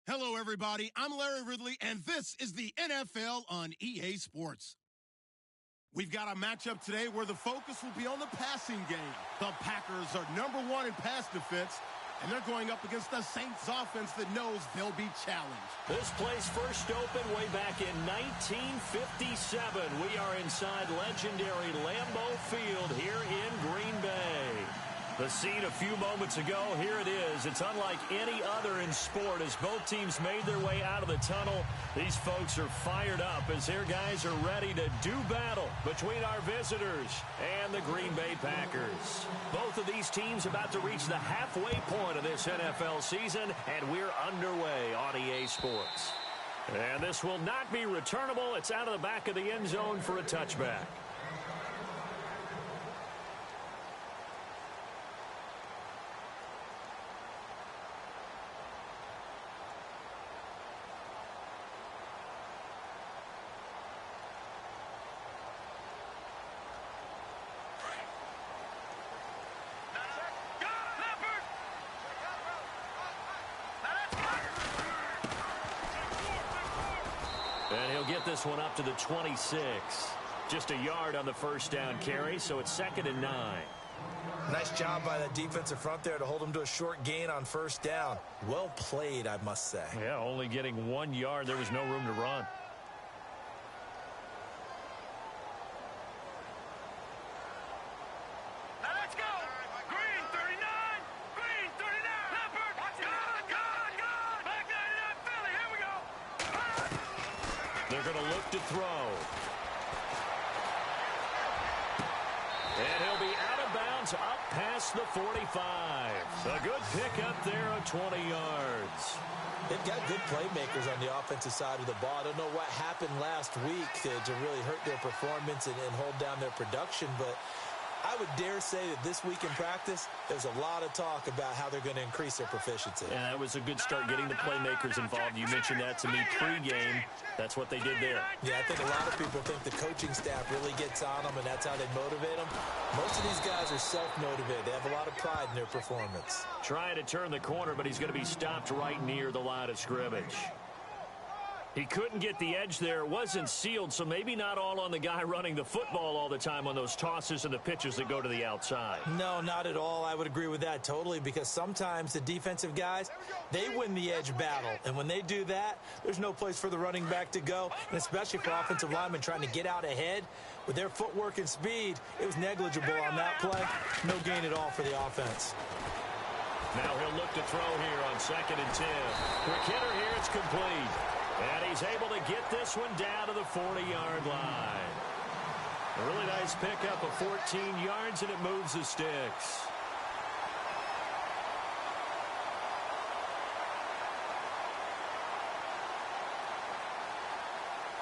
Hello, everybody. I'm Larry Ridley, and this is the NFL on EA Sports. We've got a matchup today where the focus will be on the passing game. The Packers are #1 in pass defense, and they're going up against the Saints offense that knows they'll be challenged. This place first opened way back in 1957. We are inside legendary Lambeau Field here in Green Bay. The scene a few moments ago, here it is. It's unlike any other in sport as both teams made their way out of the tunnel. These folks are fired up as their guys are ready to do battle between our visitors and the Green Bay Packers. Both of these teams about to reach the halfway point of this NFL season, and we're underway on EA Sports. And this will not be returnable. It's out of the back of the end zone for a touchback. And he'll get this one up to the 26. Just a yard on the first down carry, so it's 2nd and 9. Nice job by the defensive front there to hold him to a short gain on first down. Well played, I must say. Yeah, only getting 1 yard. There was no room to run. They're going to look to throw. And he'll be out of bounds up past the 45. A good pickup there of 20 yards. They've got good playmakers on the offensive side of the ball. I don't know what happened last week to really hurt their performance and hold down their production, but I would dare say that this week in practice, there's a lot of talk about how they're going to increase their proficiency. And that was a good start getting the playmakers involved. You mentioned that to me pregame. That's what they did there. Yeah, I think a lot of people think the coaching staff really gets on them, and that's how they motivate them. Most of these guys are self-motivated. They have a lot of pride in their performance. Trying to turn the corner, but he's going to be stopped right near the line of scrimmage. He couldn't get the edge there. It wasn't sealed, so maybe not all on the guy running the football all the time on those tosses and the pitches that go to the outside. No, not at all. I would agree with that totally, because sometimes the defensive guys, they win the edge battle. And when they do that, there's no place for the running back to go, and especially for offensive linemen trying to get out ahead. With their footwork and speed, it was negligible on that play. No gain at all for the offense. Now he'll look to throw here on 2nd and 10. Quick hitter here, it's complete. And he's able to get this one down to the 40-yard line. A really nice pickup of 14 yards, and it moves the sticks.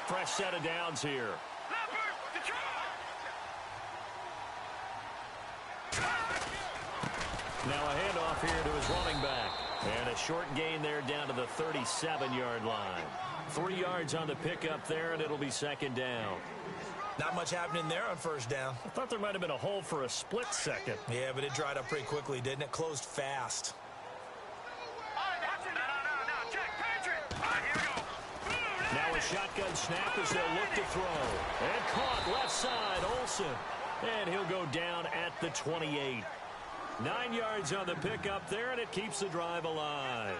Fresh set of downs here. Now a handoff here to his running back. And a short gain there down to the 37-yard line. 3 yards on the pickup there, and it'll be 2nd down. Not much happening there on first down. I thought there might have been a hole for a split second. Yeah, but it dried up pretty quickly, didn't it? Closed fast. Now a shotgun snap as they'll look to throw. And caught left side, Olsen. And he'll go down at the 28. 9 yards on the pickup there, and it keeps the drive alive.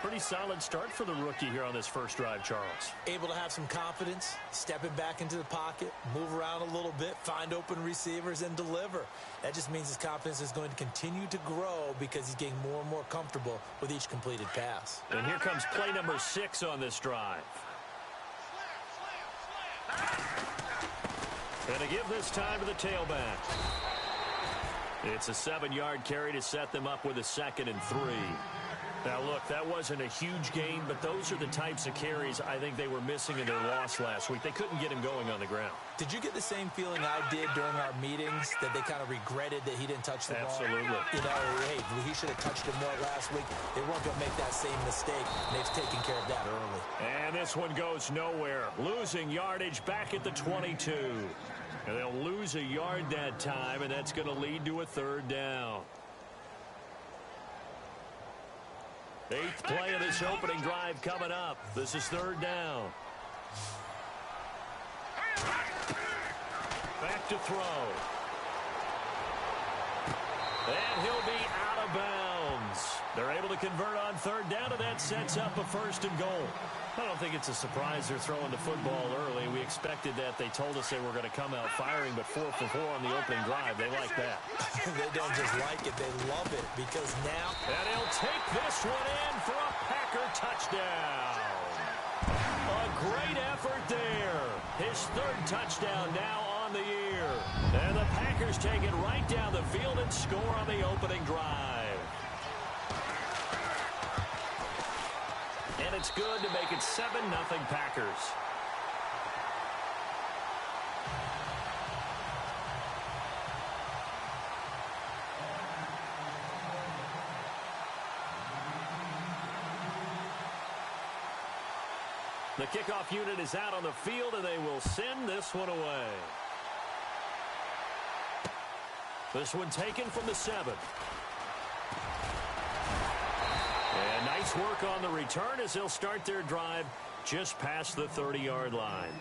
Pretty solid start for the rookie here on this first drive, Charles. Able to have some confidence, stepping back into the pocket, move around a little bit, find open receivers, and deliver. That just means his confidence is going to continue to grow because he's getting more and more comfortable with each completed pass. And here comes play number 6 on this drive. And to give this time to the tailback. It's a 7-yard carry to set them up with a 2nd and 3. Now, look, that wasn't a huge gain, but those are the types of carries I think they were missing in their loss last week. They couldn't get him going on the ground. Did you get the same feeling I did during our meetings, that they kind of regretted that he didn't touch the ball? Absolutely. You know, hey, he should have touched it more last week. They weren't going to make that same mistake, and they've taken care of that early. And this one goes nowhere. Losing yardage back at the 22. And they'll lose a yard that time, and that's going to lead to a 3rd down. Eighth play of this opening drive coming up. This is third down. Back to throw. And he'll be out of bounds. They're able to convert on third down, and that sets up a first and goal. I don't think it's a surprise they're throwing the football early. We expected that. They told us they were going to come out firing, but 4 for 4 on the opening drive. They like that. They don't just like it. They love it because now... And he'll take this one in for a Packer touchdown. A great effort there. His third touchdown now on the year. And the Packers take it right down the field and score on the opening drive. And it's good to make it 7-0 Packers. The kickoff unit is out on the field, and they will send this one away. This one taken from the 7. And nice work on the return as they'll start their drive just past the 30-yard line.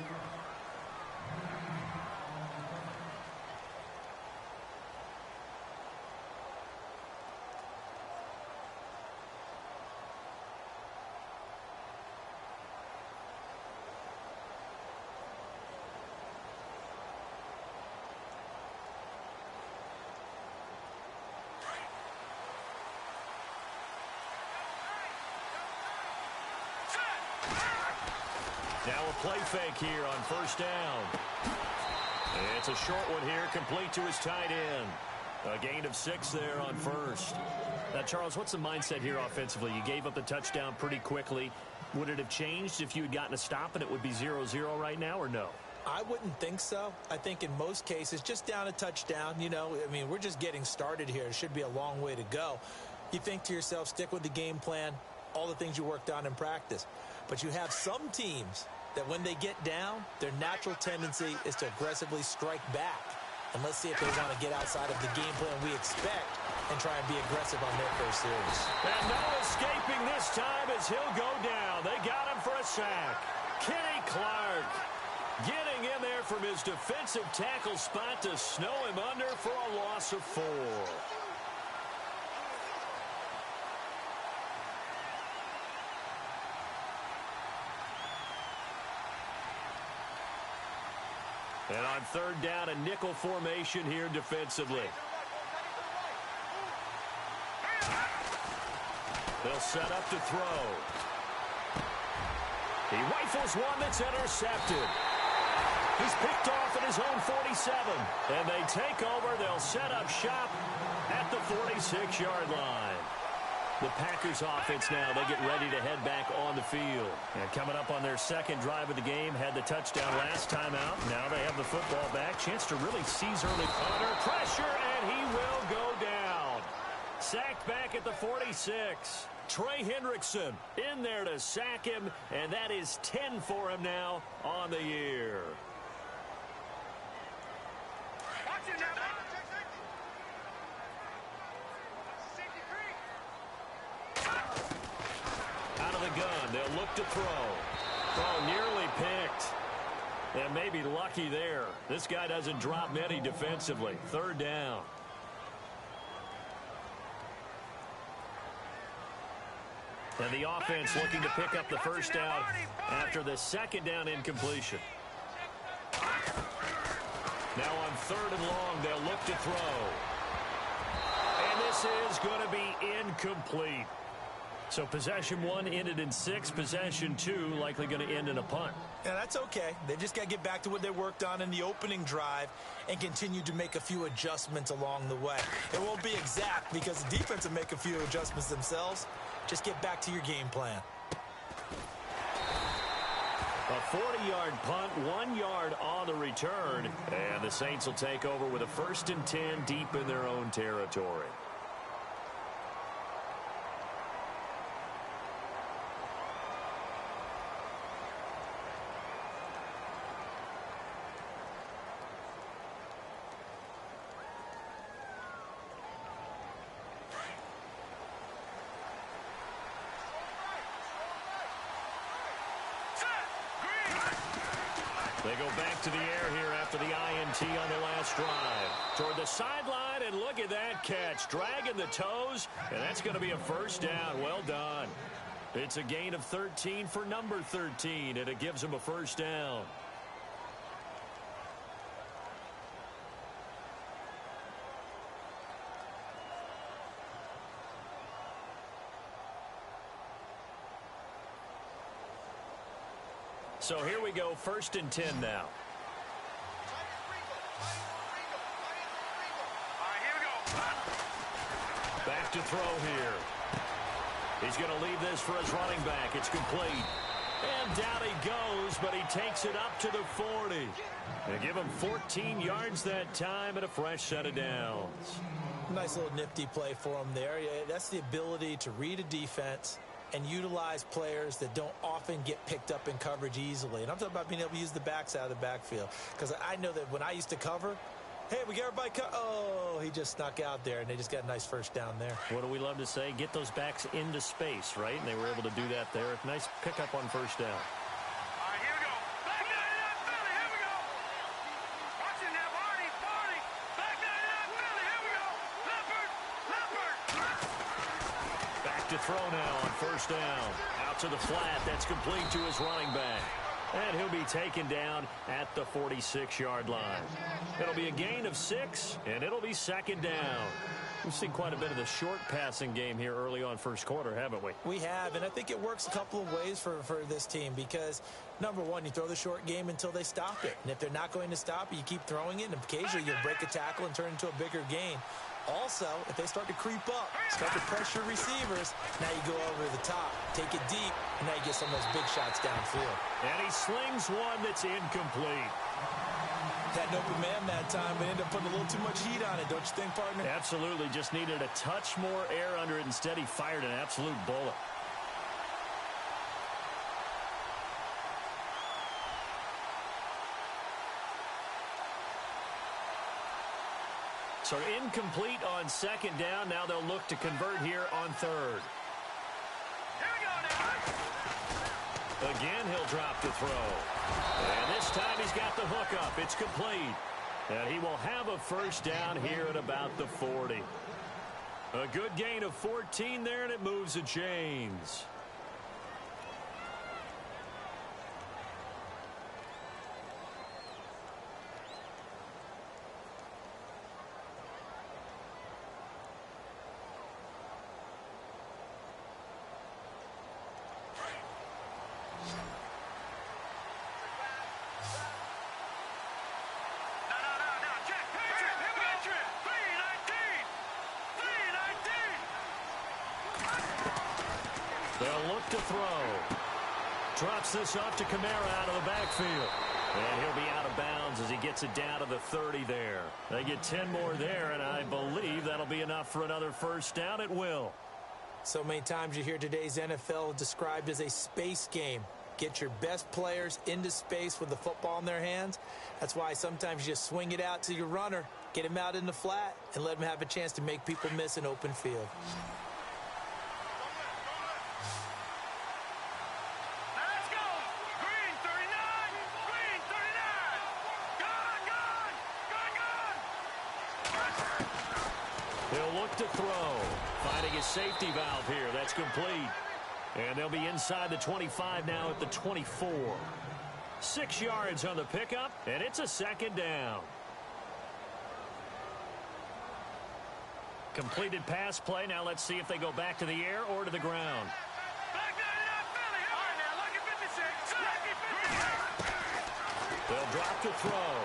Now a play fake here on first down. It's a short one here, complete to his tight end. A gain of 6 there on first. Now, Charles, what's the mindset here offensively? You gave up the touchdown pretty quickly. Would it have changed if you had gotten a stop and it would be 0-0 right now, or no? I wouldn't think so. I think in most cases, just down a touchdown, you know, I mean, we're just getting started here. It should be a long way to go. You think to yourself, stick with the game plan, all the things you worked on in practice. But you have some teams that when they get down, their natural tendency is to aggressively strike back. And let's see if they want to get outside of the game plan we expect and try and be aggressive on their first series. And no escaping this time as he'll go down. They got him for a sack. Kenny Clark getting in there from his defensive tackle spot to snow him under for a loss of 4. And on third down, a nickel formation here defensively. They'll set up to throw. He rifles one that's intercepted. He's picked off at his own 47. And they take over. They'll set up shop at the 46-yard line. The Packers offense now, they get ready to head back on the field. And coming up on their second drive of the game, had the touchdown last time out. Now they have the football back. Chance to really seize early. Under pressure, and he will go down. Sacked back at the 46. Trey Hendrickson in there to sack him, and that is 10 for him now on the year. Out of the gun, they'll look to throw. Oh, nearly picked. And maybe lucky there. This guy doesn't drop many defensively. Third down. And the offense looking to pick up the first down after the second down incompletion. Now on third and long, they'll look to throw. And this is going to be incomplete. So possession 1 ended in 6. Possession 2 likely going to end in a punt. Yeah, that's okay. They just got to get back to what they worked on in the opening drive and continue to make a few adjustments along the way. It won't be exact because the defense will make a few adjustments themselves. Just get back to your game plan. A 40-yard punt, 1 yard on the return. And the Saints will take over with a 1st and 10 deep in their own territory. They go back to the air here after the INT on the last drive. Toward the sideline, and look at that catch. Dragging the toes, and that's going to be a first down. Well done. It's a gain of 13 for number 13, and it gives him a first down. So here we go, 1st and 10 now. Back to throw here. He's going to leave this for his running back. It's complete. And down he goes, but he takes it up to the 40. They give him 14 yards that time and a fresh set of downs. Nice little nifty play for him there. Yeah, that's the ability to read a defense and utilize players that don't often get picked up in coverage easily. And I'm talking about being able to use the backs out of the backfield. Because I know that when I used to cover, hey, we got everybody oh, he just snuck out there, and they just got a nice first down there. What do we love to say? Get those backs into space, right? And they were able to do that there. Nice pickup on first down. All right, here we go. Back 99 Philly, here we go. Watch it now, Barney. Back 99 Philly, here we go. Leopard. Back to throw now on first down. Out to the flat. That's complete to his running back. And he'll be taken down at the 46-yard line. It'll be a gain of 6, and it'll be 2nd down. We've seen quite a bit of the short passing game here early on first quarter, haven't we? We have, and I think it works a couple of ways for this team because, number one, you throw the short game until they stop it. And if they're not going to stop it, you keep throwing it, and occasionally you'll break a tackle and turn it into a bigger gain. Also, if they start to creep up, start to pressure receivers, now you go over the top, take it deep, and now you get some of those big shots downfield. And he slings one that's incomplete. Had an open man that time, but ended up putting a little too much heat on it, don't you think, partner? Absolutely. Just needed a touch more air under it. Instead, he fired an absolute bullet. So incomplete on 2nd down. Now they'll look to convert here on 3rd. Here we go now. Again, he'll drop to throw. And this time he's got the hook up. It's complete. And he will have a first down here at about the 40. A good gain of 14 there, and it moves the chains. They'll look to throw. Drops this off to Kamara out of the backfield. And he'll be out of bounds as he gets it down to the 30 there. They get 10 more there, and I believe that'll be enough for another first down. It will. So many times you hear today's NFL described as a space game. Get your best players into space with the football in their hands. That's why sometimes you just swing it out to your runner, get him out in the flat, and let him have a chance to make people miss an open field. Let's go. Green 39. Green 39. Gone. They'll look to throw. Finding his safety valve here. That's complete. And they'll be inside the 25 now at the 24. 6 yards on the pickup, and it's a second down. Completed pass play. Now let's see if they go back to the air or to the ground. Back 99 Philly. All right, now look at 56. They'll drop to throw.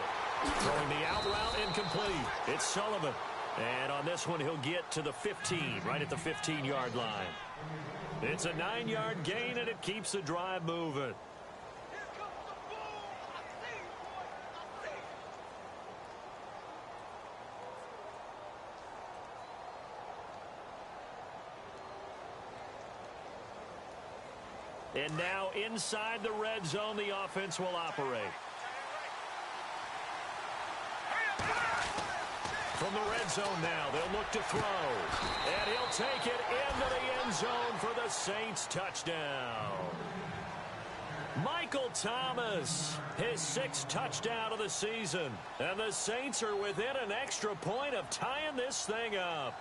Throwing the out route incomplete. It's Sullivan. And on this one, he'll get to the 15, right at the 15-yard line. It's a 9-yard gain, and it keeps the drive moving. And now inside the red zone, the offense will operate. From the red zone now, they'll look to throw. And he'll take it into the end zone for the Saints touchdown. Michael Thomas, his 6th touchdown of the season. And the Saints are within an extra point of tying this thing up.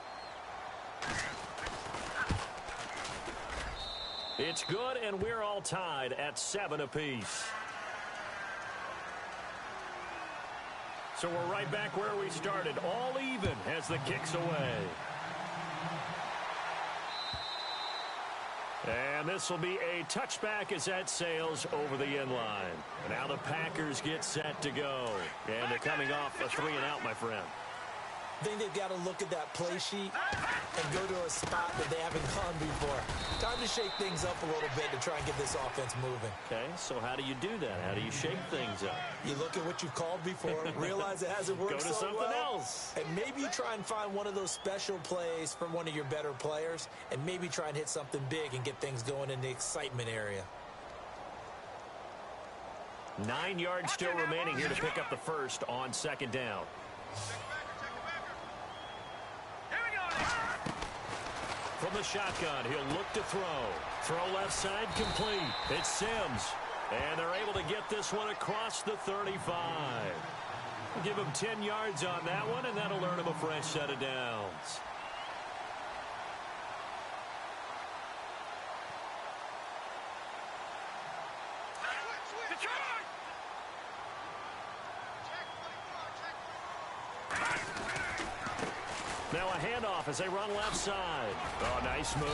It's good, and we're all tied at 7 apiece. So we're right back where we started, all even as the kick's away. And this will be a touchback as that sails over the end line. Now the Packers get set to go. And they're coming off a 3-and-out, my friend. I think they've got to look at that play sheet and go to a spot that they haven't gone before. Time to shake things up a little bit to try and get this offense moving. Okay, so how do you do that? How do you shake things up? You look at what you've called before, realize it hasn't worked Go to so something well, else. and maybe you try and find one of those special plays from one of your better players, and maybe try and hit something big and get things going in the excitement area. 9 yards still remaining here to pick up the first on 2nd down. From the shotgun, he'll look to throw. Throw left side complete. It's Sims. And they're able to get this one across the 35. Give him 10 yards on that one, and that'll earn him a fresh set of downs. Now a handoff as they run left side. Oh, nice move.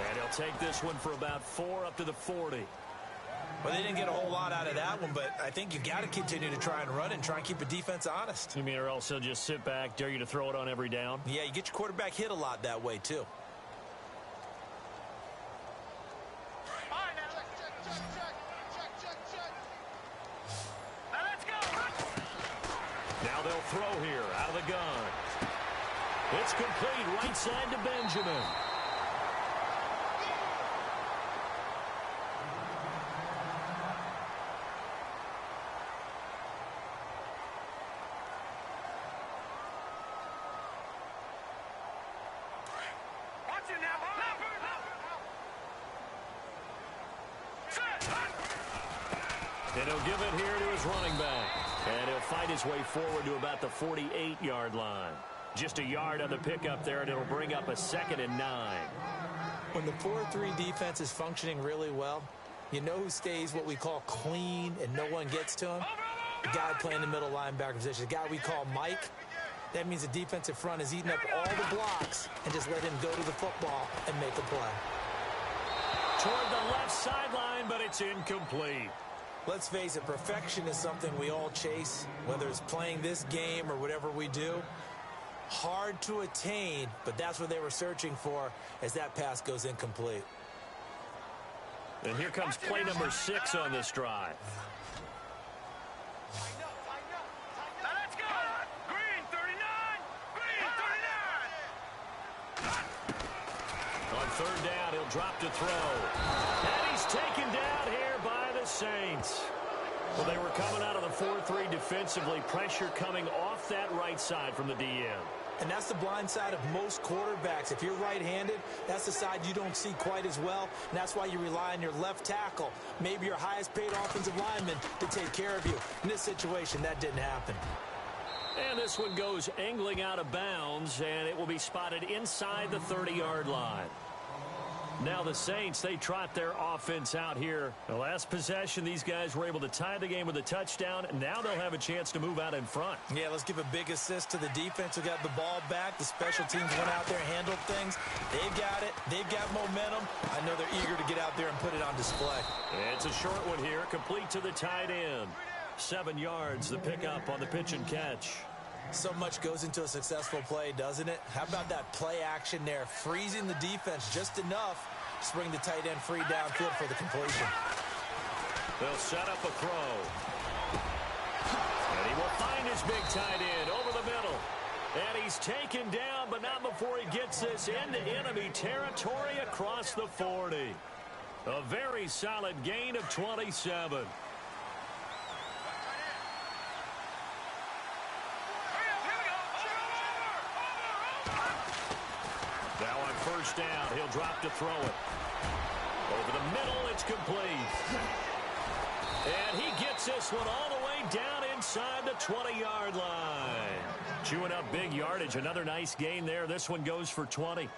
And he'll take this one for about 4 up to the 40. Well, they didn't get a whole lot out of that one, but I think you got to continue to try and run and try and keep the defense honest. You mean or else he'll just sit back, dare you to throw it on every down? Yeah, you get your quarterback hit a lot that way, too. Now they'll throw here out of the gun. It's complete right side to Benjamin. And he'll give it here to his running back. And he'll fight his way forward to about the 48-yard line. Just a yard on the pickup there, and it'll bring up a 2nd and 9. When the 4-3 defense is functioning really well, you know who stays what we call clean and no one gets to him? The guy playing the middle linebacker position, the guy we call Mike. That means the defensive front is eating up all the blocks and just let him go to the football and make a play. Toward the left sideline, but it's incomplete. Let's face it, perfection is something we all chase, whether it's playing this game or whatever we do. Hard to attain, but that's what they were searching for as that pass goes incomplete. And here comes play number 6 on this drive. Now let's go! Green 39! Green 39! On 3rd down, he'll drop to throw. And he's taken down here by the Saints. Well, they were coming out of the 4-3 defensively. Pressure coming off that right side from the DN. And that's the blind side of most quarterbacks. If you're right-handed, that's the side you don't see quite as well. And that's why you rely on your left tackle, maybe your highest-paid offensive lineman, to take care of you. In this situation, that didn't happen. And this one goes angling out of bounds, and it will be spotted inside the 30-yard line. Now the Saints, they trot their offense out here. The last possession, these guys were able to tie the game with a touchdown, and now they'll have a chance to move out in front. Yeah, let's give a big assist to the defense who got the ball back. The special teams went out there and handled things. They've got it. They've got momentum. I know they're eager to get out there and put it on display. It's a short one here, complete to the tight end. 7 yards, the pickup on the pitch and catch. So much goes into a successful play, doesn't it? How about that play action there, freezing the defense just enough to bring the tight end free downfield for the completion. They'll set up a throw. And he will find his big tight end over the middle. And he's taken down, but not before he gets this into enemy territory across the 40. A very solid gain of 27. Now on 1st down, he'll drop to throw it. Over the middle, it's complete. And he gets this one all the way down inside the 20-yard line. Chewing up big yardage. Another nice gain there. This one goes for 20.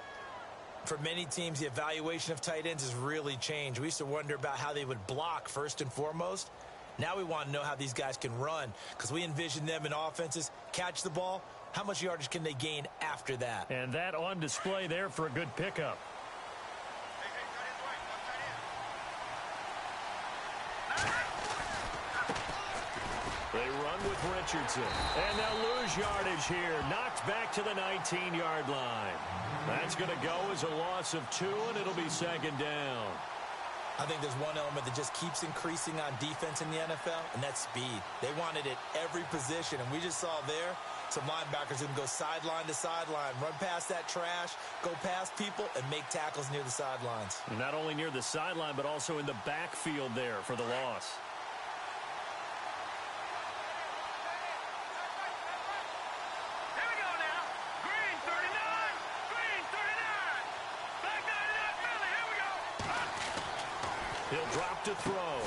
For many teams, the evaluation of tight ends has really changed. We used to wonder about how they would block first and foremost. Now we want to know how these guys can run, because we envision them in offenses catch the ball. How much yardage can they gain after that? And that on display there for a good pickup. They run with Richardson. And they'll lose yardage here. Knocked back to the 19-yard line. That's going to go as a loss of 2, and it'll be second down. I think there's one element that just keeps increasing on defense in the NFL, and that's speed. They want it at every position, and we just saw there some linebackers who can go sideline to sideline, run past that trash, go past people, and make tackles near the sidelines. Not only near the sideline, but also in the backfield there for the loss. He'll drop to throw.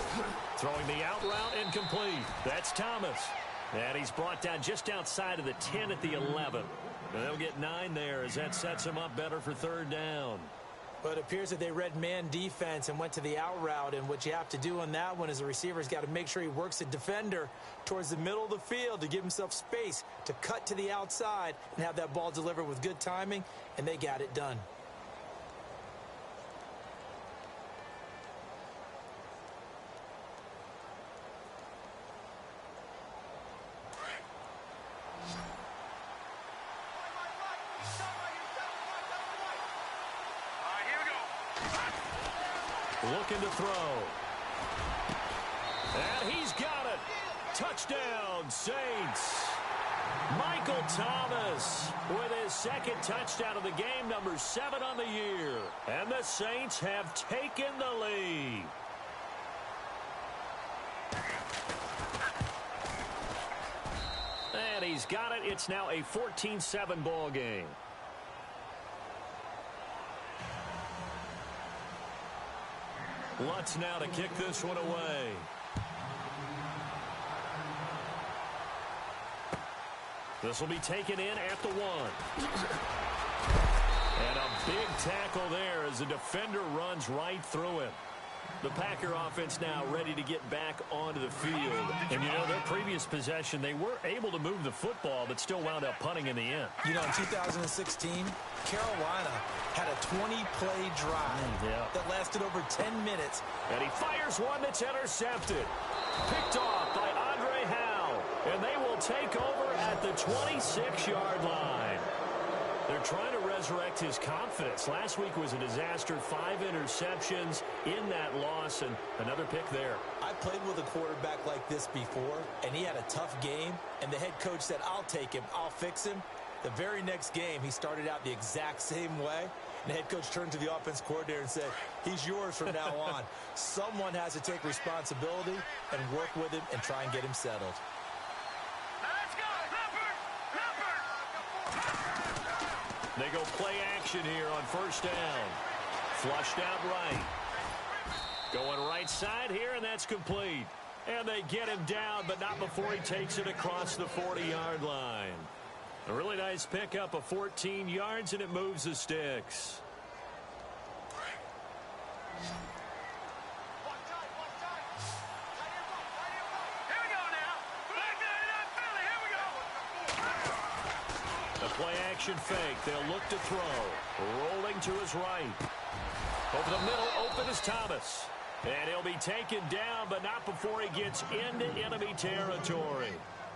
Throwing the out route incomplete. That's Thomas. And he's brought down just outside of the 10 at the 11. And they'll get 9 there as that sets him up better for third down. But it appears that they read man defense and went to the out route. And what you have to do on that one is the receiver's got to make sure he works the defender towards the middle of the field to give himself space to cut to the outside and have that ball delivered with good timing. And they got it done. Looking to throw. And he's got it. Touchdown, Saints. Michael Thomas with his second touchdown of the game, number 7 on the year. And the Saints have taken the lead. And he's got it. It's now a 14-7 ball game. Lutz now to kick this one away. This will be taken in at the 1. And a big tackle there as the defender runs right through him. The Packer offense now ready to get back onto the field. And, you know, their previous possession, they were able to move the football, but still wound up punting in the end. You know, in 2016, Carolina had a 20-play drive that lasted over 10 minutes. And he fires one that's intercepted. Picked off by Andre Howe. And they will take over at the 26-yard line. They're trying to resurrect his confidence. Last week was a disaster. 5 interceptions in that loss, and another pick there. I played with a quarterback like this before, and he had a tough game, and the head coach said, I'll take him, I'll fix him. The very next game, he started out the exact same way, and the head coach turned to the offense coordinator and said, he's yours from now on. Someone has to take responsibility and work with him and try and get him settled. They go play action here on first down. Flushed out right. Going right side here, and that's complete. And they get him down, but not before he takes it across the 40-yard line. A really nice pickup of 14 yards, and it moves the sticks. Play action fake. They'll look to throw. Rolling to his right. Over the middle, open is Thomas. And he'll be taken down, but not before he gets into enemy territory.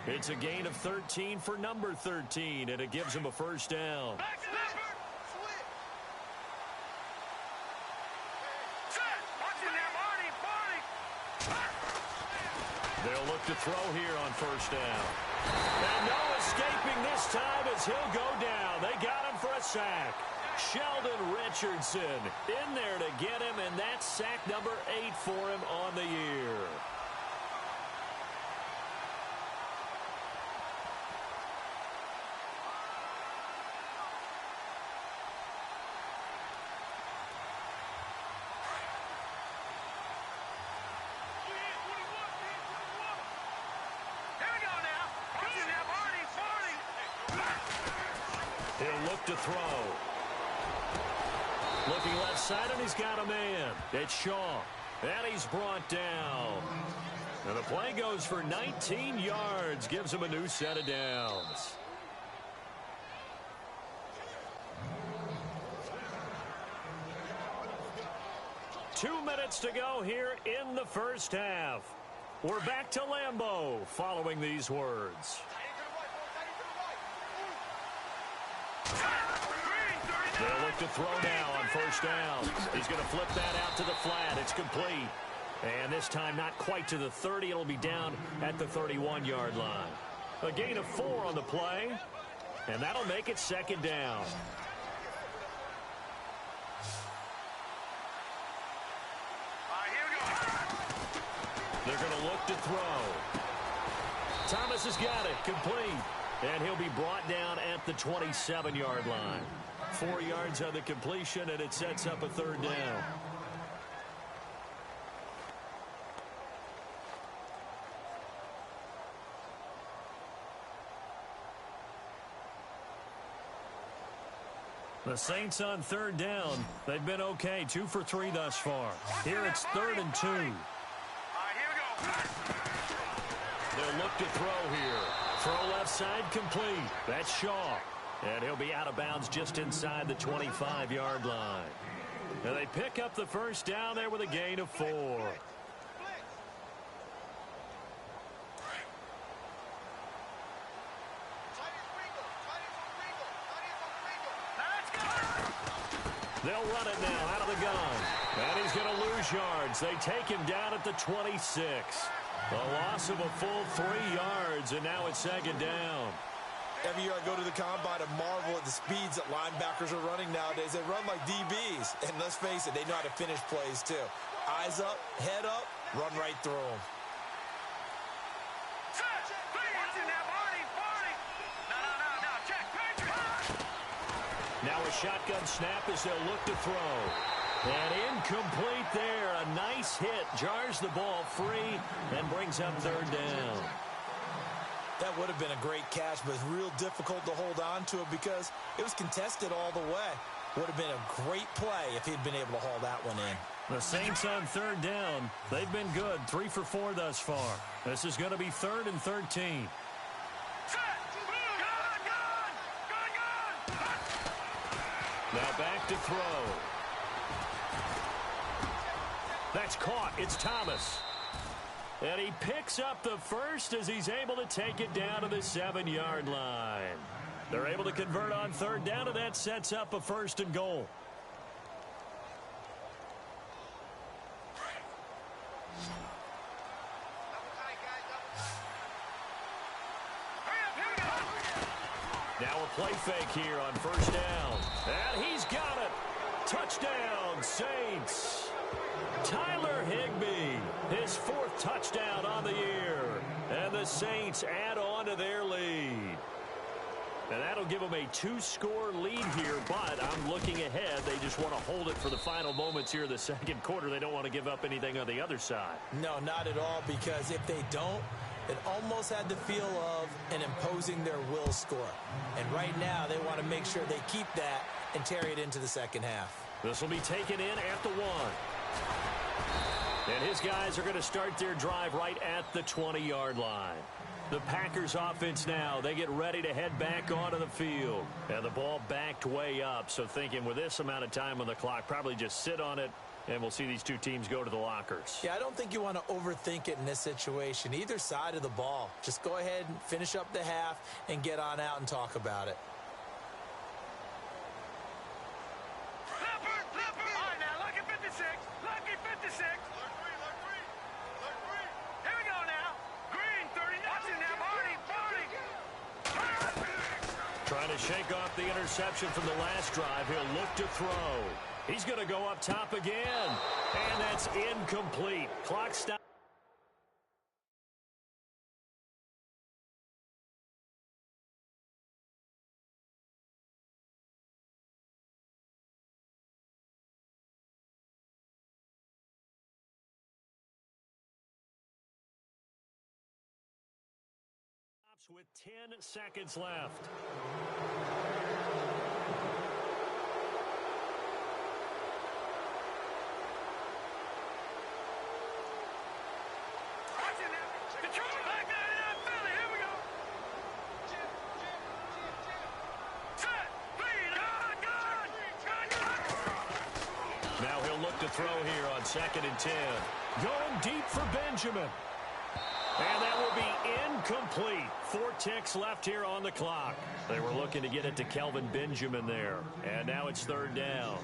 It's a gain of 13 for number 13, and it gives him a first down. They'll look to throw here on first down. And no escaping this time as he'll go down. They got him for a sack. Sheldon Richardson in there to get him, and that's sack number 8 for him on the year. He'll look to throw. Looking left side, and he's got a man. It's Shaw. And he's brought down. And the play goes for 19 yards. Gives him a new set of downs. Two minutes to go here in the first half. We're back to Lambeau following these words. They'll look to throw now on first down. He's going to flip that out to the flat. It's complete. And this time not quite to the 30. It'll be down at the 31-yard line. A gain of 4 on the play. And that'll make it second down. They're going to look to throw. Thomas has got it. Complete. And he'll be brought down at the 27-yard line. 4 yards on the completion, and it sets up a third down. The Saints on third down. They've been okay. 2 for 3 thus far. Here it's 3rd and 2. They'll look to throw here. Throw left side complete. That's Shaw. And he'll be out of bounds just inside the 25-yard line. And they pick up the first down there with a gain of 4. They'll run it now out of the gun. And he's going to lose yards. They take him down at the 26. A loss of a full 3 yards, and now it's second down. Every year I go to the combine and marvel at the speeds that linebackers are running nowadays. They run like DBs. And let's face it, they know how to finish plays too. Eyes up, head up, run right through them. Now a shotgun snap as they'll look to throw. And incomplete there. A nice hit. Jars the ball free and brings up third down. That would have been a great catch, but it's real difficult to hold on to it because it was contested all the way. Would have been a great play if he'd been able to haul that one in. The Saints on third down. They've been good. 3 for 4 thus far. This is going to be 3rd and 13. Now back to throw. That's caught. It's Thomas. And he picks up the first as he's able to take it down to the 7-yard line. They're able to convert on third down, and that sets up a 1st and goal. Now a play fake here on first down. And he's got it. Touchdown, Saints. Tyler Higbee, his 4th touchdown on the year. And the Saints add on to their lead. And that'll give them a 2-score lead here, but I'm looking ahead. They just want to hold it for the final moments here in the second quarter. They don't want to give up anything on the other side. No, not at all, because if they don't, it almost had the feel of an imposing their will score. And right now, they want to make sure they keep that and carry it into the second half. This will be taken in at the 1. And his guys are going to start their drive right at the 20-yard line. The Packers offense now, they get ready to head back onto the field. And the ball backed way up, so thinking with this amount of time on the clock, probably just sit on it, and we'll see these two teams go to the lockers. Yeah, I don't think you want to overthink it in this situation. Either side of the ball. Just go ahead and finish up the half and get on out and talk about it. Trying to shake off the interception from the last drive. He'll look to throw. He's going to go up top again. And that's incomplete. Clock stop. With 10 seconds left. throw here on 2nd and 10. Going deep for Benjamin. And that will be incomplete. 4 ticks left here on the clock. They were looking to get it to Kelvin Benjamin there. And now it's 3rd down.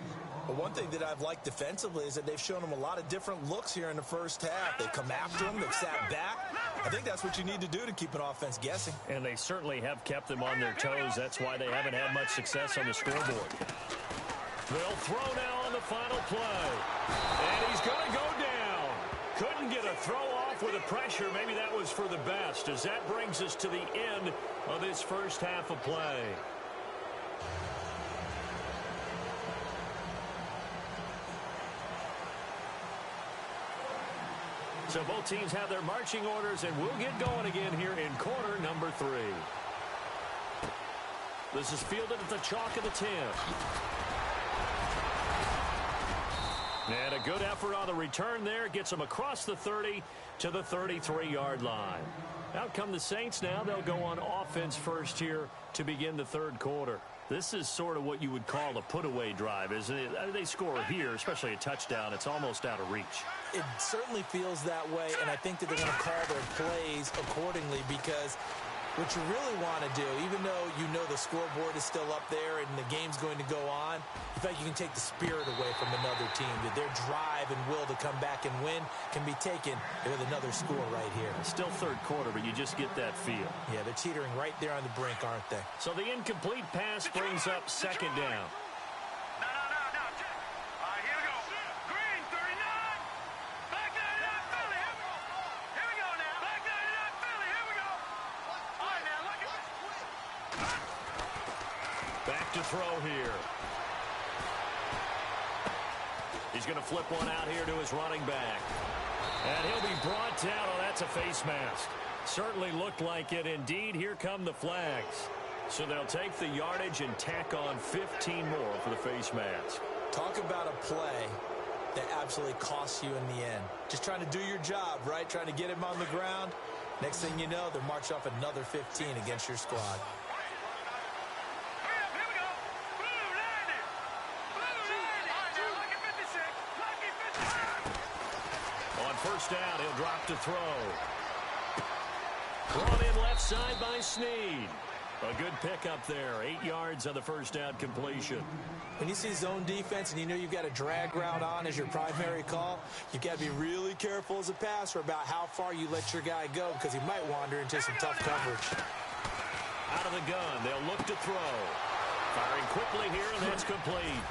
But one thing that I've liked defensively is that they've shown him a lot of different looks here in the first half. They've come after him. They've sat back. I think that's what you need to do to keep an offense guessing. And they certainly have kept them on their toes. That's why they haven't had much success on the scoreboard. They'll throw now on the final play. And he's going to go down. Couldn't get a throw off with the pressure. Maybe that was for the best, as that brings us to the end of this first half of play. So both teams have their marching orders, and we'll get going again here in quarter number 3. This is fielded at the chalk of the 10. And a good effort on the return there. Gets them across the 30 to the 33-yard line. Out come the Saints now. They'll go on offense first here to begin the 3rd quarter. This is sort of what you would call a put-away drive, isn't it? I mean, they score here, especially a touchdown. It's almost out of reach. It certainly feels that way, and I think that they're going to call their plays accordingly, because what you really want to do, even though you know the scoreboard is still up there and the game's going to go on, in fact, you can take the spirit away from another team. That their drive and will to come back and win can be taken with another score right here. Still 3rd quarter, but you just get that feel. Yeah, they're teetering right there on the brink, aren't they? So the incomplete pass brings up 2nd down. To throw here. He's going to flip one out here to his running back. And he'll be brought down. Oh, that's a face mask. Certainly looked like it. Indeed, here come the flags. So they'll take the yardage and tack on 15 more for the face mask. Talk about a play that absolutely costs you in the end. Just trying to do your job, right? Trying to get him on the ground. Next thing you know, they'll march off another 15 against your squad. First down, he'll drop to throw. Brought in left side by Snead. A good pickup there. 8 yards on the first down completion. When you see zone defense and you know you've got a drag route on as your primary call, you've got to be really careful as a passer about how far you let your guy go, because he might wander into some tough coverage. Out of the gun, they'll look to throw. Firing quickly here, and that's complete.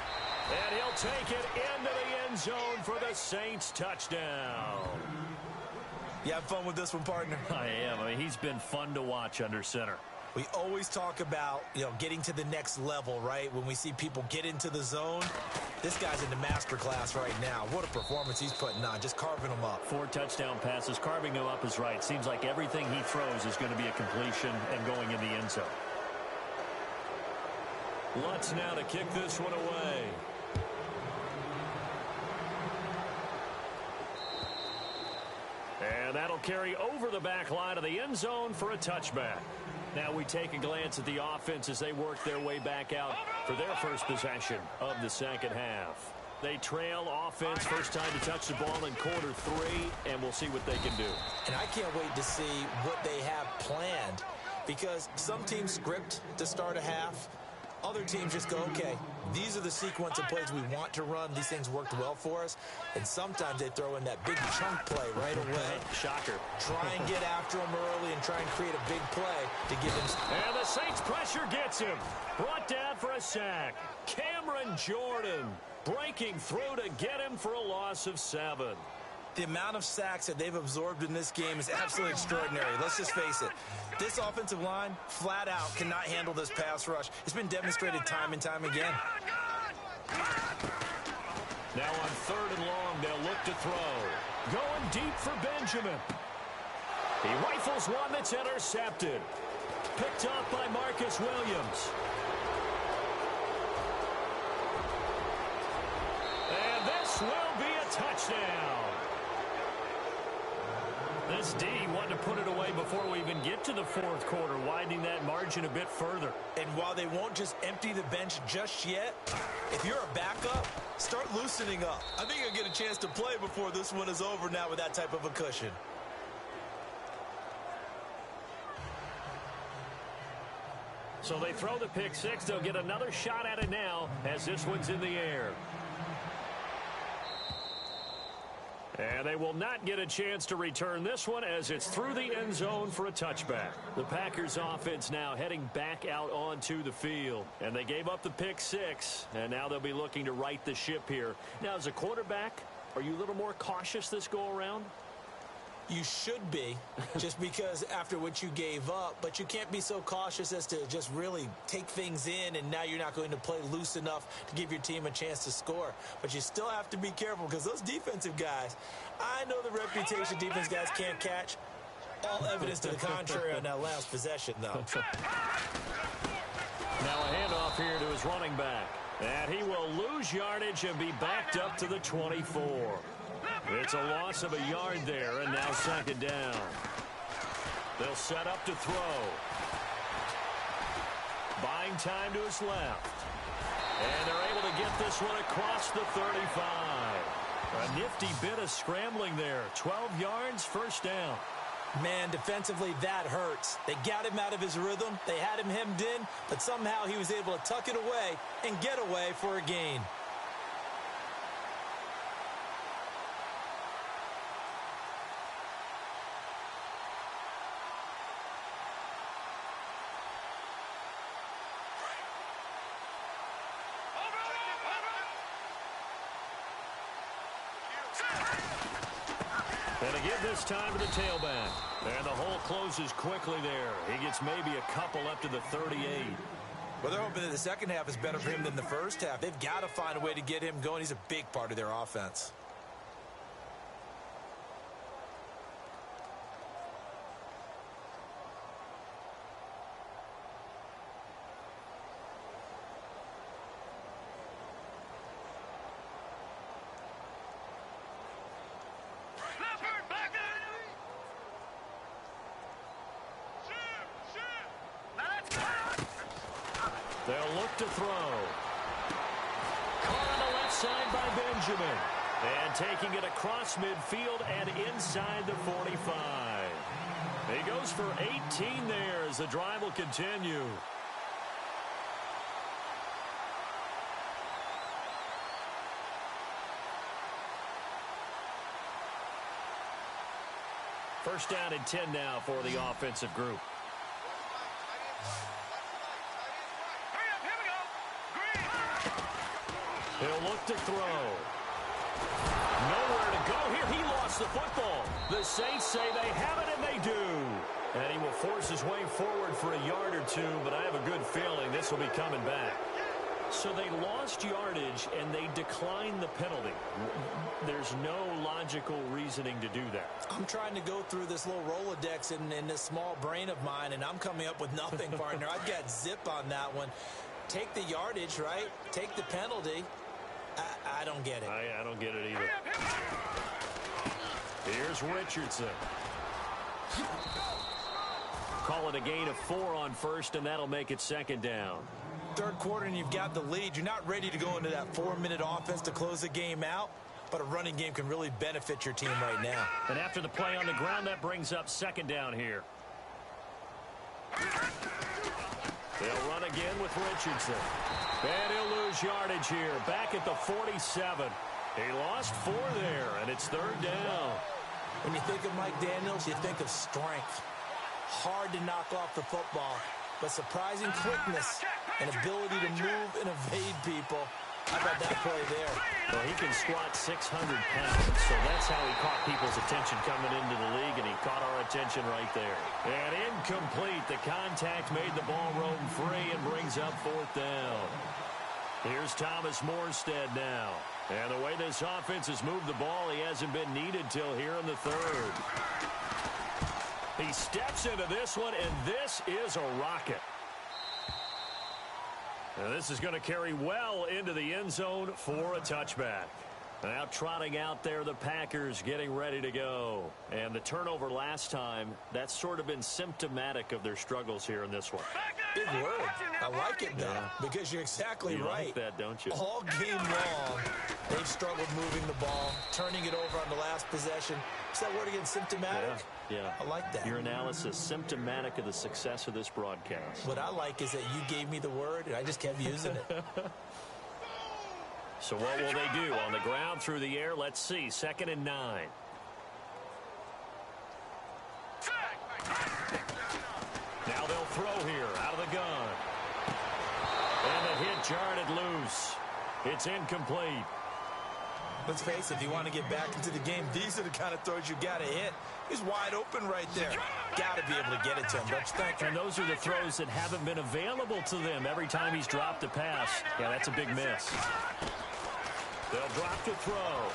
And he'll take it into the end zone for the Saints touchdown. You have fun with this one, partner? I am. I mean, he's been fun to watch under center. We always talk about, getting to the next level, right? When we see people get into the zone, this guy's in the master class right now. What a performance he's putting on, just carving them up. 4 touchdown passes. Carving them up is right. Seems like everything he throws is going to be a completion and going in the end zone. Lutz now to kick this one away. And that'll carry over the back line of the end zone for a touchback. Now we take a glance at the offense as they work their way back out for their first possession of the second half. They trail offense, first time to touch the ball in quarter 3, and we'll see what they can do. And I can't wait to see what they have planned, because some teams script to start a half. Other teams just go, okay, these are the sequence of plays we want to run. These things worked well for us. And sometimes they throw in that big chunk play right away. Shocker. Try and get after them early and try and create a big play to give them. And the Saints pressure gets him. Brought down for a sack. Cameron Jordan breaking through to get him for a loss of 7. The amount of sacks that they've absorbed in this game is absolutely extraordinary. Let's just face it. This offensive line, flat out, cannot handle this pass rush. It's been demonstrated time and time again. Now on 3rd and long, they'll look to throw. Going deep for Benjamin. He rifles one that's intercepted. Picked up by Marcus Williams. And this will be a touchdown. This D wanted to put it away before we even get to the fourth quarter, widening that margin a bit further. And while they won't just empty the bench just yet, if you're a backup, start loosening up. I think you'll get a chance to play before this one is over now with that type of a cushion. So they throw the pick six. They'll get another shot at it now as this one's in the air. And they will not get a chance to return this one as it's through the end zone for a touchback. The Packers offense now heading back out onto the field. And they gave up the pick six, and now they'll be looking to right the ship here. Now, as a quarterback, are you a little more cautious this go-around? You should be, just because after what you gave up, but you can't be so cautious as to just really take things in, and now you're not going to play loose enough to give your team a chance to score. But you still have to be careful because those defensive guys, I know the reputation defense guys can't catch. All evidence to the contrary on that last possession, though. Now a handoff here to his running back. And he will lose yardage and be backed up to the 24. It's a loss of a yard there, and now second down. They'll set up to throw. Buying time to his left. And they're able to get this one across the 35. A nifty bit of scrambling there. 12 yards, first down. Man, defensively, that hurts. They got him out of his rhythm. They had him hemmed in, but somehow he was able to tuck it away and get away for a gain. And to give this time to the tailback. And the hole closes quickly there. He gets maybe a couple up to the 38. Well, they're hoping that the second half is better for him than the first half. They've got to find a way to get him going. He's a big part of their offense. They'll look to throw. Caught on the left side by Benjamin. And taking it across midfield and inside the 45. He goes for 18 there as the drive will continue. First down and 10 now for the offensive group. He'll look to throw. Nowhere to go here. He lost the football. The Saints say they have it, and they do. And he will force his way forward for a yard or two, but I have a good feeling this will be coming back. So they lost yardage, and they declined the penalty. There's no logical reasoning to do that. I'm trying to go through this little Rolodex in this small brain of mine, and I'm coming up with nothing, partner. I've got zip on that one. Take the yardage, right? Take the penalty. I don't get it. I don't get it either. Here's Richardson. Call it a gain of 4 on first, and that'll make it second down. Third quarter, and you've got the lead. You're not ready to go into that 4-minute offense to close the game out, but a running game can really benefit your team right now. And after the play on the ground, that brings up second down here. They'll run again with Richardson. And he'll lose yardage here. Back at the 47. He lost 4 there, and it's third down. When you think of Mike Daniels, you think of strength. Hard to knock off the football, but surprising quickness and ability to move and evade people. How about that play there? Well, he can squat 600 pounds, so that's how he caught people's attention coming into the league, and he caught our attention right there. And incomplete. The contact made the ball roam free and brings up fourth down. Here's Thomas Morstead now. And the way this offense has moved the ball, he hasn't been needed till here in the third. He steps into this one, and this is a rocket. And this is going to carry well into the end zone for a touchback. Now trotting out there, the Packers getting ready to go. And the turnover last time, that's sort of been symptomatic of their struggles here in this one. Big word. I like it, though, because you're exactly you right. Like that, don't you? All game long, they've struggled moving the ball, turning it over on the last possession. Is that word again, symptomatic? Yeah. I like that. Your analysis, symptomatic of the success of this broadcast. What I like is that you gave me the word, and I just kept using it. So what will they do? On the ground, through the air, let's see. 2nd and 9. Now they'll throw here, out of the gun. And the hit jarred it loose. It's incomplete. Let's face it, if you want to get back into the game, these are the kind of throws you got to hit. He's wide open right there. Got to be able to get it to him, don't you think? And those are the throws that haven't been available to them every time he's dropped a pass. Yeah, that's a big miss. They'll drop to throw.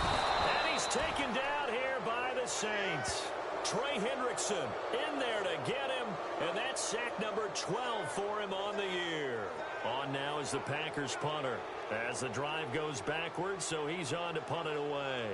And he's taken down here by the Saints. Trey Hendrickson in there to get him, and that's sack number 12 for him on the year. On now is the Packers punter as the drive goes backwards, so he's on to punt it away.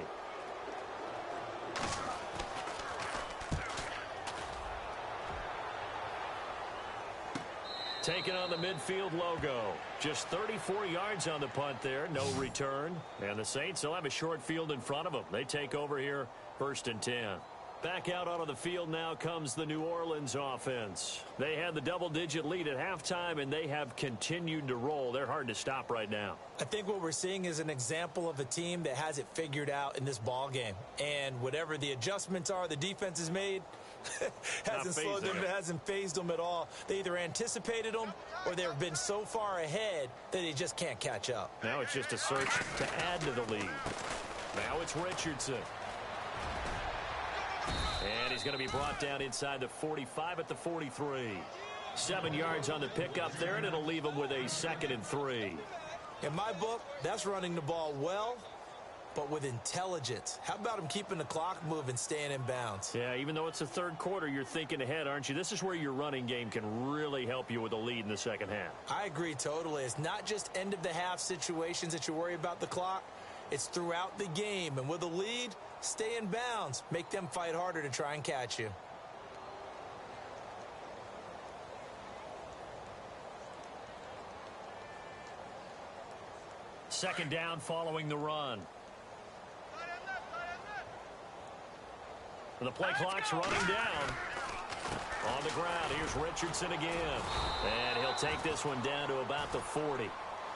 Taking on the midfield logo. Just 34 yards on the punt there. No return. And the Saints will have a short field in front of them. They take over here 1st and 10. Back out onto the field now comes the New Orleans offense. They had the double-digit lead at halftime, and they have continued to roll. They're hard to stop right now. I think what we're seeing is an example of a team that has it figured out in this ball game. And whatever the adjustments are the defense has made, hasn't slowed them, hasn't phased them at all. They either anticipated them or they've been so far ahead that they just can't catch up. Now it's just a search to add to the lead. Now it's Richardson. And he's going to be brought down inside the 45 at the 43. 7 yards on the pickup there, and it'll leave him with a 2nd and 3. In my book, that's running the ball well, but with intelligence. How about him keeping the clock moving, staying in bounds? Yeah, even though it's the third quarter, you're thinking ahead, aren't you? This is where your running game can really help you with a lead in the second half. I agree totally. It's not just end-of-the-half situations that you worry about the clock. It's throughout the game. And with a lead, stay in bounds. Make them fight harder to try and catch you. Second down following the run. The play clock's running down. On the ground, here's Richardson again. And he'll take this one down to about the 40.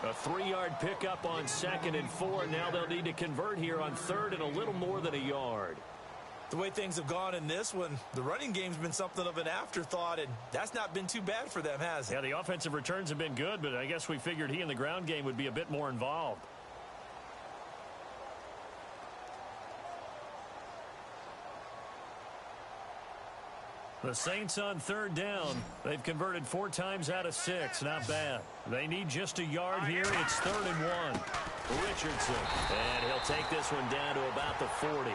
A 3-yard pickup on 2nd and 4. Now they'll need to convert here on 3rd and a little more than a yard. The way things have gone in this one, the running game's been something of an afterthought, and that's not been too bad for them, has it? Yeah, the offensive returns have been good, but I guess we figured he in the ground game would be a bit more involved. The Saints on 3rd down. They've converted 4 times out of 6. Not bad. They need just a yard here. It's 3rd and 1. Richardson. And he'll take this one down to about the 40.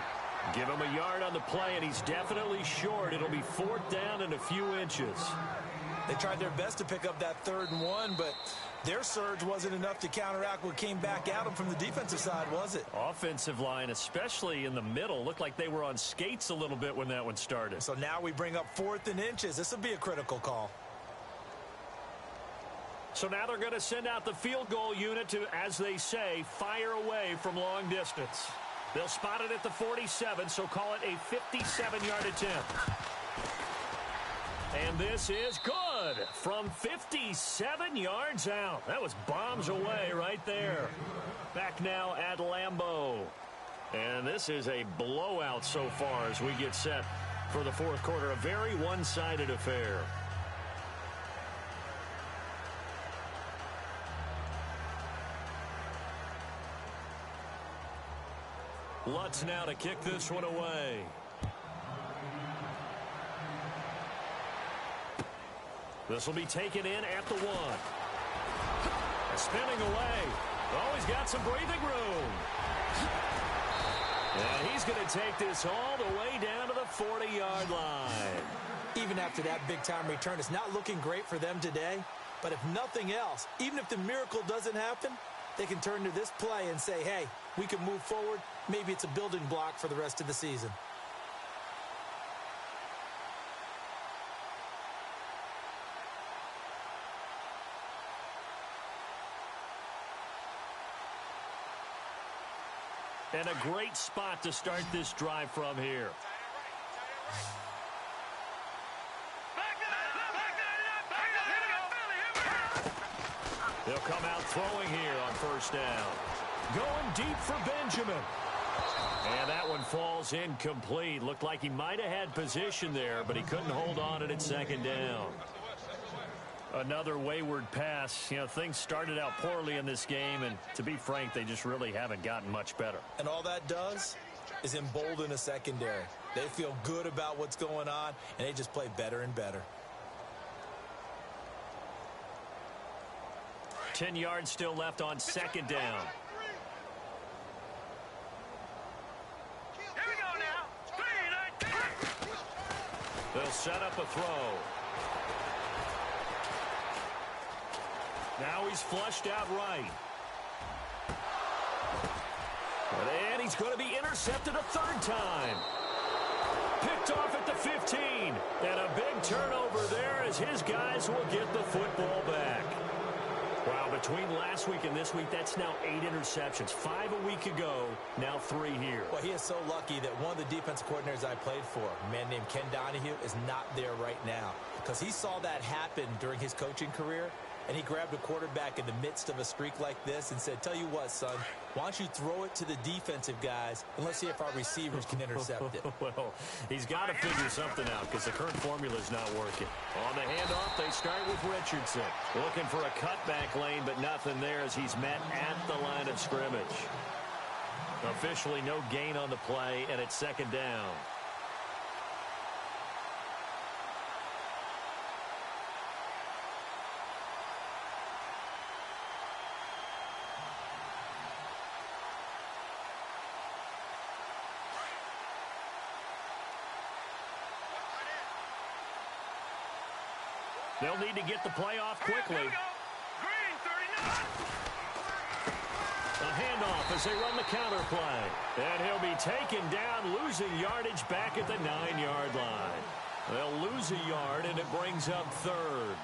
Give him a yard on the play, and he's definitely short. It'll be 4th down and a few inches. They tried their best to pick up that 3rd and 1, but their surge wasn't enough to counteract what came back at them from the defensive side, was it? Offensive line, especially in the middle, looked like they were on skates a little bit when that one started. So now we bring up 4th and inches. This will be a critical call. So now they're going to send out the field goal unit to, as they say, fire away from long distance. They'll spot it at the 47, so call it a 57-yard attempt. And this is good from 57 yards out. That was bombs away right there. Back now at Lambeau. And this is a blowout so far as we get set for the 4th quarter. A very one-sided affair. Lutz now to kick this one away. This will be taken in at the 1. Spinning away. Oh, he's got some breathing room. And he's going to take this all the way down to the 40-yard line. Even after that big-time return, it's not looking great for them today. But if nothing else, even if the miracle doesn't happen, they can turn to this play and say, hey, we can move forward. Maybe it's a building block for the rest of the season. And a great spot to start this drive from here. They'll come out throwing here on first down. Going deep for Benjamin. And that one falls incomplete. Looked like he might have had position there, but he couldn't hold on at second down. Another wayward pass. You know, things started out poorly in this game, and to be frank, they just really haven't gotten much better. And all that does is embolden a secondary. They feel good about what's going on, and they just play better and better. 10 yards still left on second down. Here we go now. They'll set up a throw. Now he's flushed out right. And he's going to be intercepted a third time. Picked off at the 15. And a big turnover there as his guys will get the football back. Wow, between last week and this week, that's now 8 interceptions. 5 a week ago, now 3 here. Well, he is so lucky that one of the defensive coordinators I played for, a man named Ken Donahue, is not there right now. Because he saw that happen during his coaching career, and he grabbed a quarterback in the midst of a streak like this and said, tell you what, son, why don't you throw it to the defensive guys, and let's see if our receivers can intercept it. Well, he's got to figure something out because the current formula is not working. On the handoff, they start with Richardson. Looking for a cutback lane, but nothing there as he's met at the line of scrimmage. Officially no gain on the play, and it's second down. They'll need to get the play off quickly. Green, 39. A handoff as they run the counter play. And he'll be taken down, losing yardage back at the 9-yard line. They'll lose a yard, and it brings up third.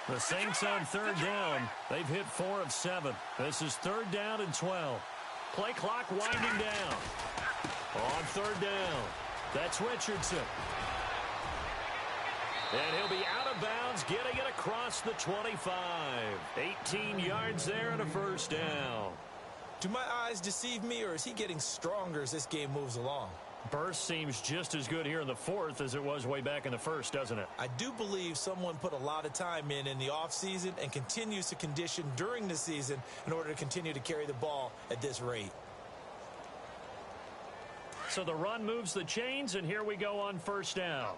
The Saints on third down. They've hit 4 of 7. This is third down and 12. Play clock winding down. On third down, that's Richardson. And he'll be out of bounds, getting it across the 25. 18 yards there and a first down. Do my eyes deceive me, or is he getting stronger as this game moves along? Burst seems just as good here in the fourth as it was way back in the first, doesn't it? I do believe someone put a lot of time in the offseason and continues to condition during the season in order to continue to carry the ball at this rate. So the run moves the chains, and here we go on first down.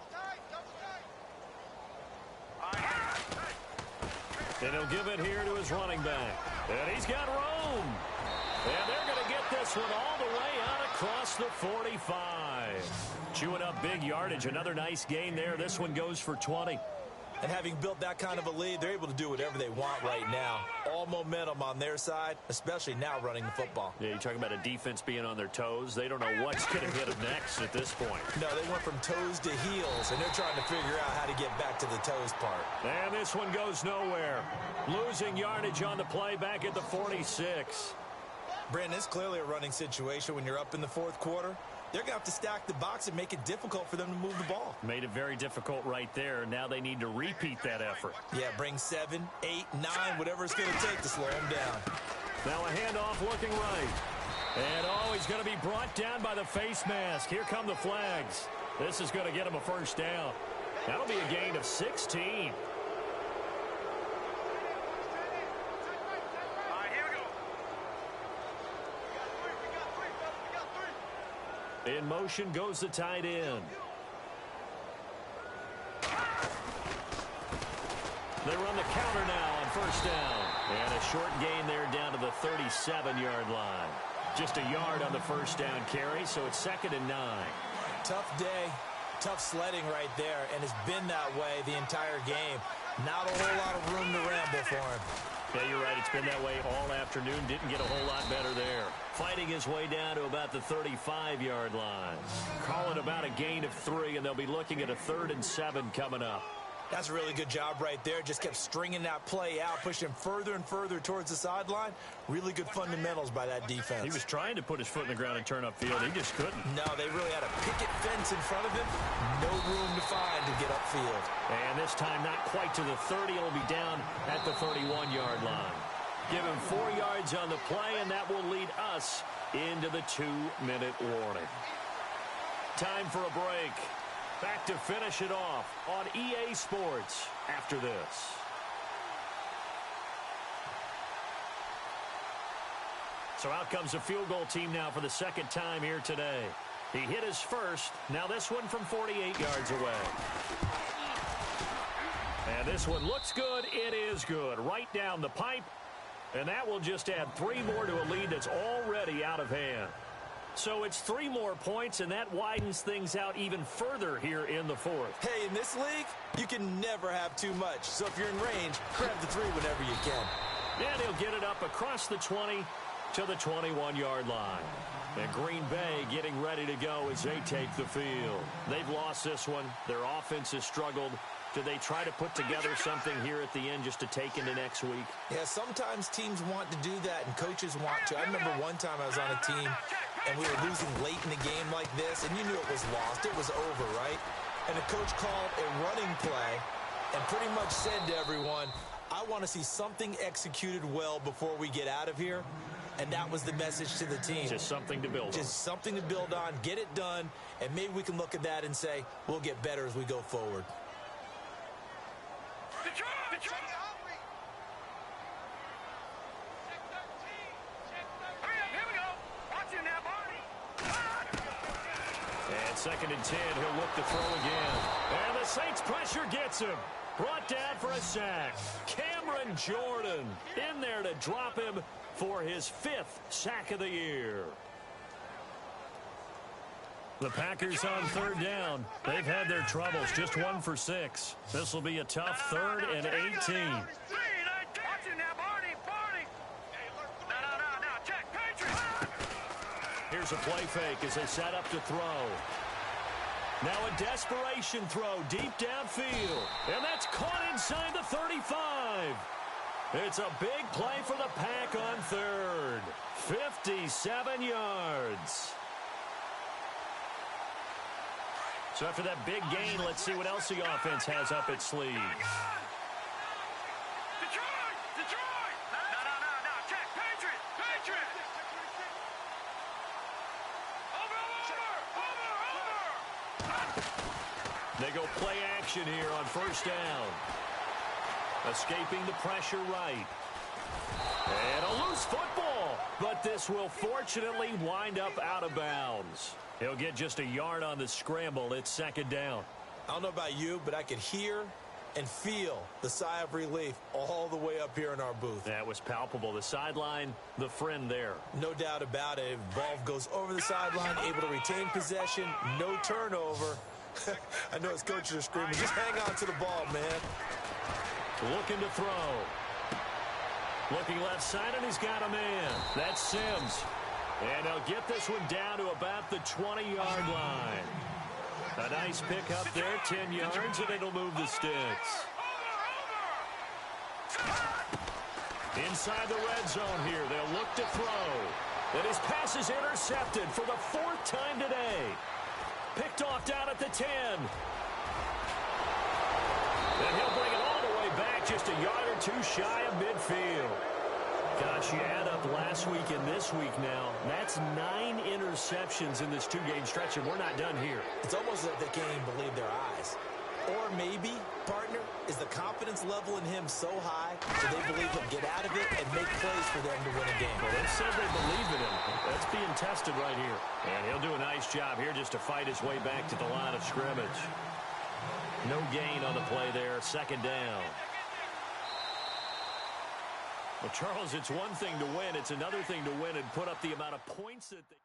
And he'll give it here to his running back. And he's got room. And they're going to get this one all the way out across the 45. Chewing up big yardage. Another nice gain there. This one goes for 20. And having built that kind of a lead, they're able to do whatever they want right now. All momentum on their side, especially now running the football. Yeah, you're talking about a defense being on their toes. They don't know what's going to hit them next at this point. No, they went from toes to heels, and they're trying to figure out how to get back to the toes part. And this one goes nowhere. Losing yardage on the play back at the 46. Brandon, it's clearly a running situation when you're up in the fourth quarter. They're going to have to stack the box and make it difficult for them to move the ball. Made it very difficult right there. Now they need to repeat that effort. Yeah, bring 7, 8, 9, whatever it's going to take to slow them down. Now a handoff looking right. And he's going to be brought down by the face mask. Here come the flags. This is going to get him a first down. That'll be a gain of 16. In motion goes the tight end. They run the counter now on first down. And a short gain there down to the 37-yard line. Just a yard on the first down carry, so it's 2nd and 9. Tough day, tough sledding right there, and it's been that way the entire game. Not a whole lot of room to ramble for him. Yeah, you're right. It's been that way all afternoon. Didn't get a whole lot better there. Fighting his way down to about the 35-yard line. Call it about a gain of 3, and they'll be looking at a 3rd and 7 coming up. That's a really good job right there. Just kept stringing that play out, pushing further and further towards the sideline. Really good fundamentals by that defense. He was trying to put his foot in the ground and turn upfield. He just couldn't. No, they really had a picket fence in front of him. No room to find to get upfield. And this time not quite to the 30. It'll be down at the 31-yard line. Give him 4 yards on the play, and that will lead us into the 2-minute warning. Time for a break. Back to finish it off on EA Sports after this. So out comes the field goal team now for the 2nd time here today. He hit his first. Now this one from 48 yards away. And this one looks good. It is good. Right down the pipe. And that will just add 3 more to a lead that's already out of hand. So it's 3 more points, and that widens things out even further here in the 4th. Hey, in this league, you can never have too much. So if you're in range, grab the 3 whenever you can. And he'll get it up across the 20 to the 21-yard line. And Green Bay getting ready to go as they take the field. They've lost this one. Their offense has struggled. Do they try to put together something here at the end just to take into next week? Yeah, sometimes teams want to do that, and coaches want to. I remember one time I was on a team, and we were losing late in the game like this, and you knew it was lost. It was over, right? And the coach called a running play and pretty much said to everyone, I want to see something executed well before we get out of here. And that was the message to the team. Just something to build on. Just something to build on, get it done, and maybe we can look at that and say, we'll get better as we go forward. And 2nd and 10, he'll look to throw again. And the Saints pressure gets him. Brought down for a sack. Cameron Jordan in there to drop him for his 5th sack of the year. The Packers on 3rd down. They've had their troubles, just 1 for 6. This will be a tough 3rd and 18. Here's a play fake as they set up to throw. Now a desperation throw deep downfield. And that's caught inside the 35. It's a big play for the Pack on 3rd. 57 yards. So after that big gain, let's see what else the offense has up its sleeve. Detroit! No. Check. Patriots! Over! They go play action here on first down. Escaping the pressure right. And a loose football. But this will fortunately wind up out of bounds. He'll get just a yard on the scramble. It's 2nd down. I don't know about you, but I could hear and feel the sigh of relief all the way up here in our booth. That was palpable. The sideline, the friend there. No doubt about it. Ball goes over the sideline, able to retain possession, no turnover. I know his coaches are screaming, just hang on to the ball, man. Looking to throw. Looking left side, and he's got a man. That's Sims. And they'll get this one down to about the 20-yard line. A nice pick up there, 10 yards, and it'll move the sticks. Inside the red zone here, they'll look to throw. And his pass is intercepted for the 4th time today. Picked off down at the 10. And he'll bring it all the way back, just a yard or 2 shy of midfield. Gosh, you add up last week and this week now. That's 9 interceptions in this 2-game stretch, and we're not done here. It's almost like they can't even believe their eyes. Or maybe, partner, is the confidence level in him so high that they believe he'll get out of it and make plays for them to win a game. Well, they said they believe in him. That's being tested right here. And he'll do a nice job here just to fight his way back to the line of scrimmage. No gain on the play there. 2nd down. Well, Charles, it's one thing to win. It's another thing to win and put up the amount of points that they...